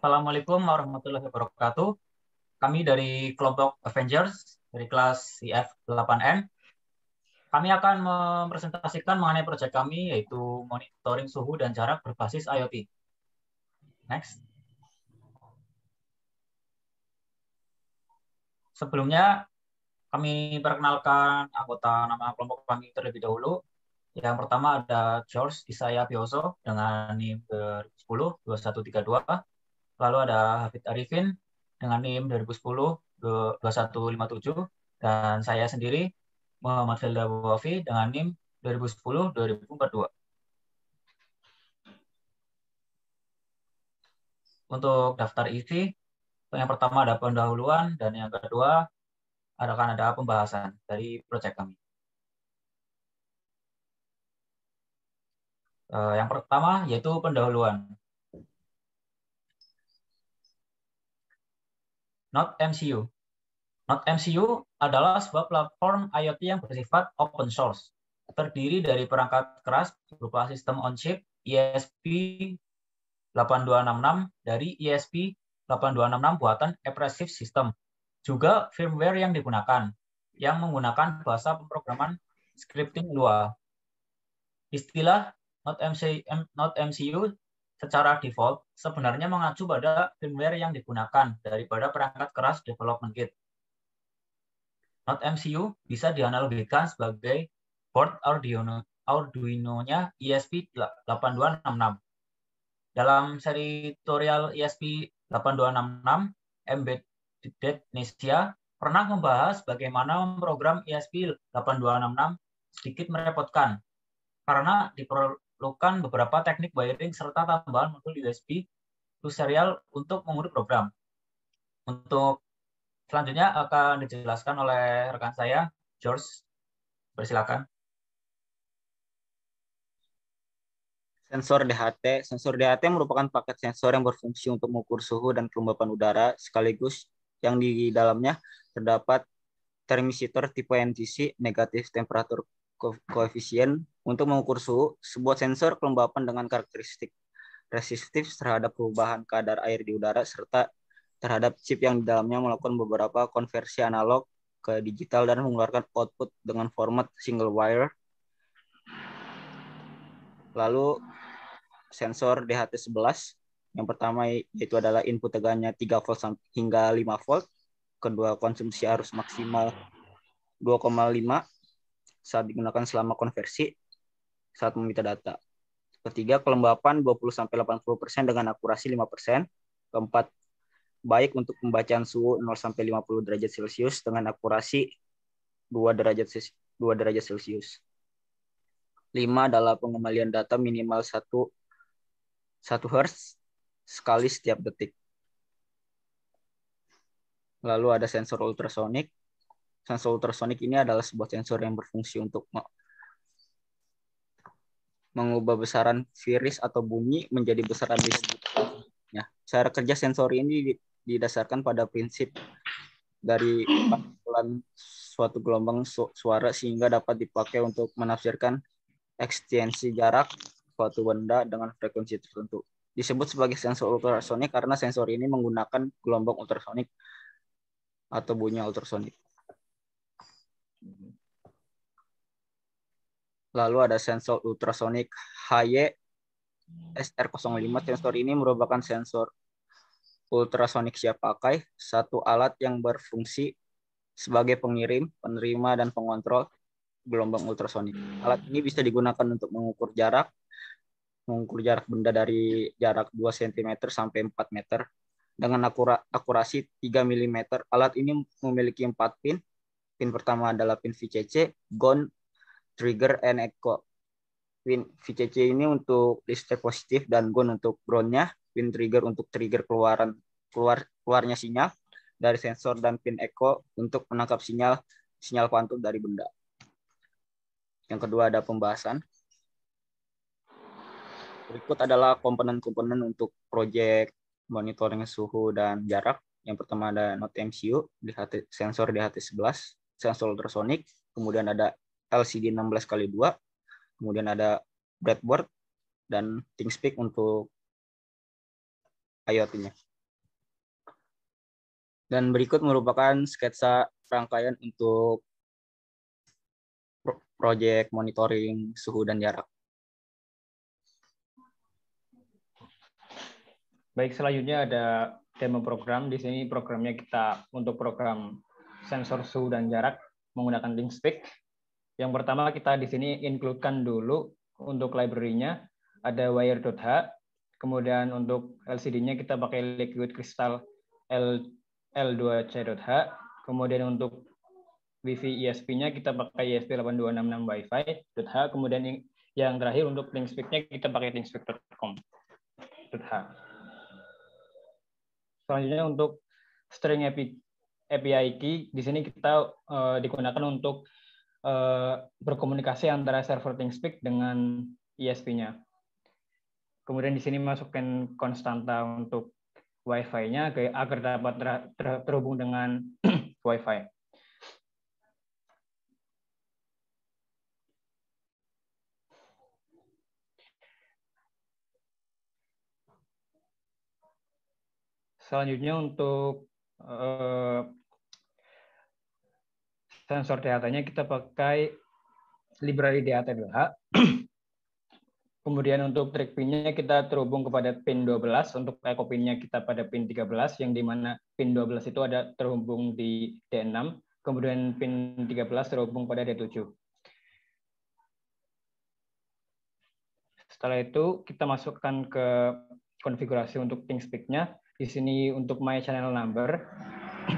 Assalamualaikum warahmatullahi wabarakatuh. Kami dari kelompok Avengers dari kelas IF8N. Kami akan mempresentasikan mengenai proyek kami yaitu monitoring suhu dan jarak berbasis IoT. Next. Sebelumnya kami perkenalkan anggota nama kelompok kami terlebih dahulu. Yang pertama ada George Isaya Bioso dengan NIM 2010-2132. Lalu ada Hafid Arifin dengan NIM 2010-2157. Dan saya sendiri, Muhammad Felda Wafi dengan NIM 2010-2042. Untuk daftar isi, yang pertama ada pendahuluan, dan yang kedua akan ada pembahasan dari proyek kami. Yang pertama yaitu pendahuluan. Node MCU. Node MCU adalah sebuah platform IoT yang bersifat open source, terdiri dari perangkat keras berupa sistem on-chip ESP8266 dari ESP8266 buatan Abrasive System. Juga firmware yang digunakan, yang menggunakan bahasa pemrograman scripting Lua. Istilah Node MCU secara default sebenarnya mengacu pada firmware yang digunakan daripada perangkat keras development kit. Node MCU bisa dianalogikan sebagai board Arduino-nya ESP8266. Dalam seri tutorial ESP8266, Embedded Nesia pernah membahas bagaimana memprogram ESP8266 sedikit merepotkan karena diperlukan beberapa teknik wiring serta tambahan modul USB to serial untuk mengunduh program. Untuk selanjutnya akan dijelaskan oleh rekan saya, George. Persilakan. Sensor DHT. Sensor DHT merupakan paket sensor yang berfungsi untuk mengukur suhu dan kelembapan udara, sekaligus yang di dalamnya terdapat thermistor tipe NTC, negatif temperature koefisien, untuk mengukur suhu. Sebuah sensor kelembapan dengan karakteristik resistif terhadap perubahan kadar air di udara, serta terhadap chip yang di dalamnya melakukan beberapa konversi analog ke digital dan mengeluarkan output dengan format single wire. Lalu sensor DHT11, yang pertama yaitu adalah input tegangannya 3 volt hingga 5 volt. Kedua, konsumsi arus maksimal 2,5 saat digunakan selama konversi saat meminta data. Ketiga, kelembapan 20-80% dengan akurasi 5%. Keempat, baik untuk pembacaan suhu 0-50 derajat Celcius dengan akurasi 2 derajat Celcius. 5 adalah pengembalian data minimal 1 Hz sekali setiap detik. Lalu ada sensor ultrasonik. Sensor ultrasonik ini adalah sebuah sensor yang berfungsi untuk mengubah besaran virus atau bunyi menjadi besaran listrik. Ya, cara kerja sensor ini didasarkan pada prinsip dari panggilan suatu gelombang suara sehingga dapat dipakai untuk menafsirkan ekstensi jarak suatu benda dengan frekuensi tertentu. Disebut sebagai sensor ultrasonik karena sensor ini menggunakan gelombang ultrasonik atau bunyi ultrasonik. Lalu ada sensor ultrasonik HY SR05. Sensor ini merupakan sensor ultrasonik siap pakai, satu alat yang berfungsi sebagai pengirim, penerima, dan pengontrol gelombang ultrasonik. Alat ini bisa digunakan untuk mengukur jarak benda dari jarak 2 cm sampai 4 meter dengan akurasi 3 mm. Alat ini memiliki 4 pin. Pin pertama adalah pin VCC, GON, trigger, and echo. Pin VCC ini untuk display positif dan GON untuk ground-nya. Pin trigger untuk trigger keluarnya sinyal dari sensor, dan pin echo untuk menangkap sinyal pantul dari benda. Yang kedua ada pembahasan. Berikut adalah komponen-komponen untuk proyek monitoring suhu dan jarak. Yang pertama ada Node MCU, sensor DHT11, sensor ultrasonik, kemudian ada LCD 16x2, kemudian ada breadboard, dan ThinkSpeak untuk IoT-nya. Dan berikut merupakan sketsa rangkaian untuk proyek monitoring suhu dan jarak. Baik, selanjutnya ada demo program. Di sini programnya kita untuk program sensor suhu dan jarak menggunakan ThingSpeak. Yang pertama kita di sini include-kan dulu untuk library-nya ada wire.h. Kemudian untuk LCD-nya kita pakai liquid crystal L2C.H. Kemudian untuk Wi-Fi ISP-nya kita pakai ESP8266 Wi-Fi.h. Kemudian yang terakhir untuk ThingSpeak-nya kita pakai ThingSpeak.com.h. Selanjutnya untuk string API key di sini kita digunakan untuk berkomunikasi antara server ThingSpeak dengan ISP-nya. Kemudian di sini masukkan konstanta untuk Wi-Fi-nya agar dapat terhubung dengan Wi-Fi. Selanjutnya untuk sensor DHT-nya kita pakai library DHT2H. Kemudian untuk track pin-nya kita terhubung kepada pin 12, untuk echo pin-nya kita pada pin 13, yang dimana pin 12 itu ada terhubung di D6, kemudian pin 13 terhubung pada D7. Setelah itu kita masukkan ke konfigurasi untuk ThingSpeak-nya. Di sini untuk my channel number,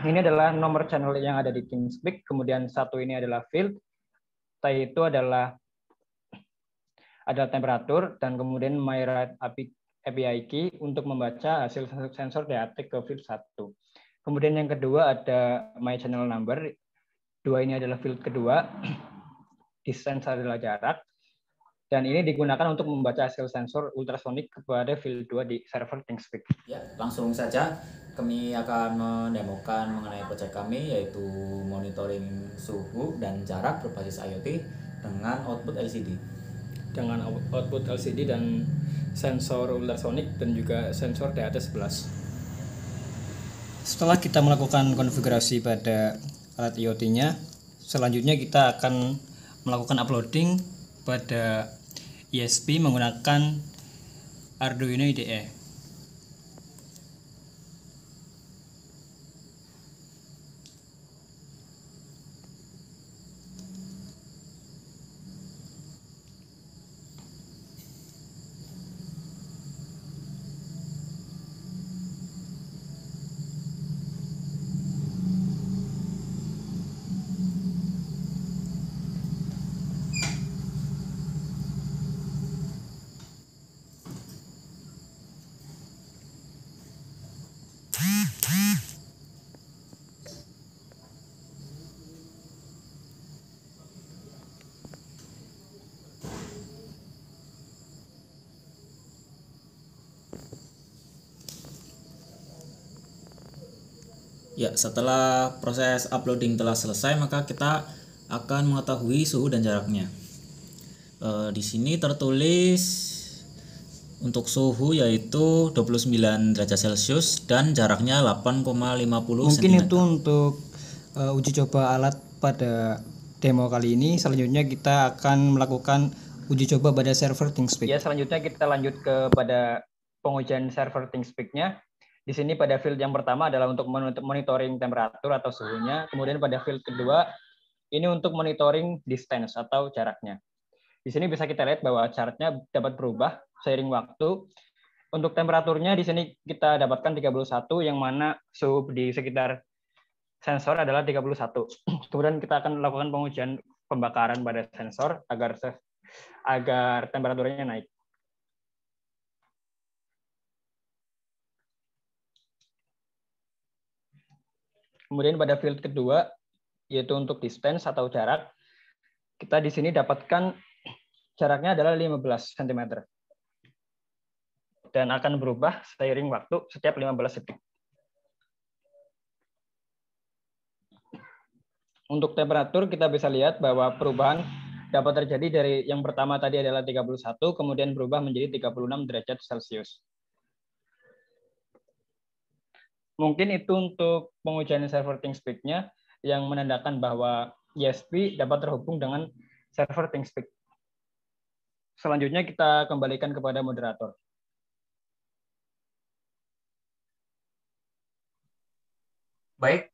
ini adalah nomor channel yang ada di ThingSpeak, kemudian satu ini adalah field, itu adalah temperatur, dan kemudian my write API key untuk membaca hasil sensor DHT ke field 1. Kemudian yang kedua ada my channel number, 2 ini adalah field kedua, distance adalah jarak, dan ini digunakan untuk membaca hasil sensor ultrasonic kepada field 2 di server ThingSpeak. Ya, langsung saja kami akan mendemokan mengenai proyek kami, yaitu monitoring suhu dan jarak berbasis IoT dengan output LCD. Dengan output LCD dan sensor ultrasonic dan juga sensor DHT11. Setelah kita melakukan konfigurasi pada alat IoT-nya, selanjutnya kita akan melakukan uploading pada ISP menggunakan Arduino IDE. Ya, setelah proses uploading telah selesai, maka kita akan mengetahui suhu dan jaraknya. Di sini tertulis untuk suhu yaitu 29 derajat Celcius dan jaraknya 8,50 Mungkin cm. itu untuk uji coba alat pada demo kali ini. Selanjutnya kita akan melakukan uji coba pada server ThingSpeak. Ya, selanjutnya kita lanjut kepada pengujian server ThingSpeak-nya. Di sini pada field yang pertama adalah untuk monitoring temperatur atau suhunya. Kemudian pada field kedua, ini untuk monitoring distance atau jaraknya. Di sini bisa kita lihat bahwa jaraknya dapat berubah seiring waktu. Untuk temperaturnya di sini kita dapatkan 31, yang mana suhu di sekitar sensor adalah 31. Kemudian kita akan melakukan pengujian pembakaran pada sensor agar temperaturnya naik. Kemudian pada field kedua, yaitu untuk distance atau jarak, kita di sini dapatkan jaraknya adalah 15 cm. Dan akan berubah seiring waktu setiap 15 detik. Untuk temperatur kita bisa lihat bahwa perubahan dapat terjadi dari yang pertama tadi adalah 31, kemudian berubah menjadi 36 derajat Celcius. Mungkin itu untuk pengujian server ThinkSpeak-nya yang menandakan bahwa ESP dapat terhubung dengan server ThinkSpeak. Selanjutnya kita kembalikan kepada moderator. Baik,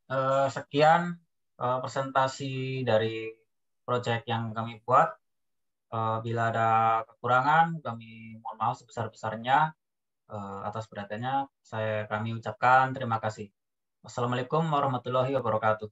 sekian presentasi dari proyek yang kami buat. Bila ada kekurangan, kami mohon maaf sebesar-besarnya. Atas perhatiannya, kami ucapkan terima kasih. Wassalamualaikum warahmatullahi wabarakatuh.